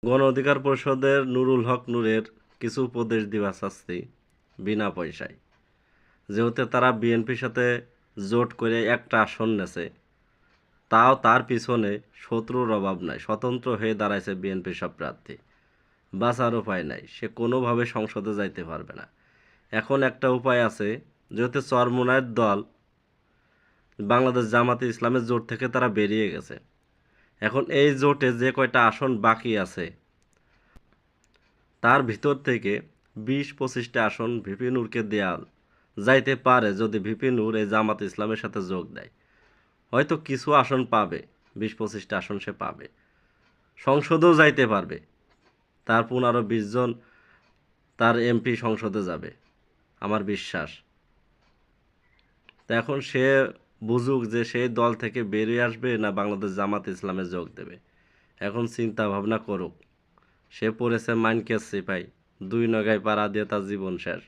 গণ অধিকার পরিষদের নুরুল হক নূরের কিছু উপদেশ দিবা চাচ্ছি বিনা পয়সায়। যেহেতু তারা বিএনপির সাথে জোট করে একটা আসন নেছে, তাও তার পিছনে শত্রুর অভাব নাই, স্বতন্ত্র হয়ে দাঁড়াইছে বিএনপির সব প্রার্থী। বাঁচার উপায় নাই, সে কোনোভাবে সংসদে যাইতে পারবে না। এখন একটা উপায় আছে, যেহেতু চরমোনাইয়ের দল বাংলাদেশ জামাতে ইসলামের জোট থেকে তারা বেরিয়ে গেছে। এখন এই জোটে যে কয়টা আসন বাকি আছে তার ভিতর থেকে ২০-২৫টা আসন ভিপি নূরকে দেয়া যাইতে পারে যদি ভিপি নূর এই জামাত ইসলামের সাথে যোগ দেয়। হয়তো কিছু আসন পাবে, ২০-২৫টা আসন সে পাবে, সংসদেও যাইতে পারবে। তার ১৫-২০ জন তার এমপি সংসদে যাবে, আমার বিশ্বাস। তো এখন সে বুঝুক যে সেই দল থেকে বেরিয়ে আসবে না বাংলাদেশ জামাত ইসলামে যোগ দেবে। এখন চিন্তা ভাবনা করুক। সে পড়েছে মাইনকেস সিপাই, ২ নগায় পাড়া দিয়ে তার জীবন শেষ।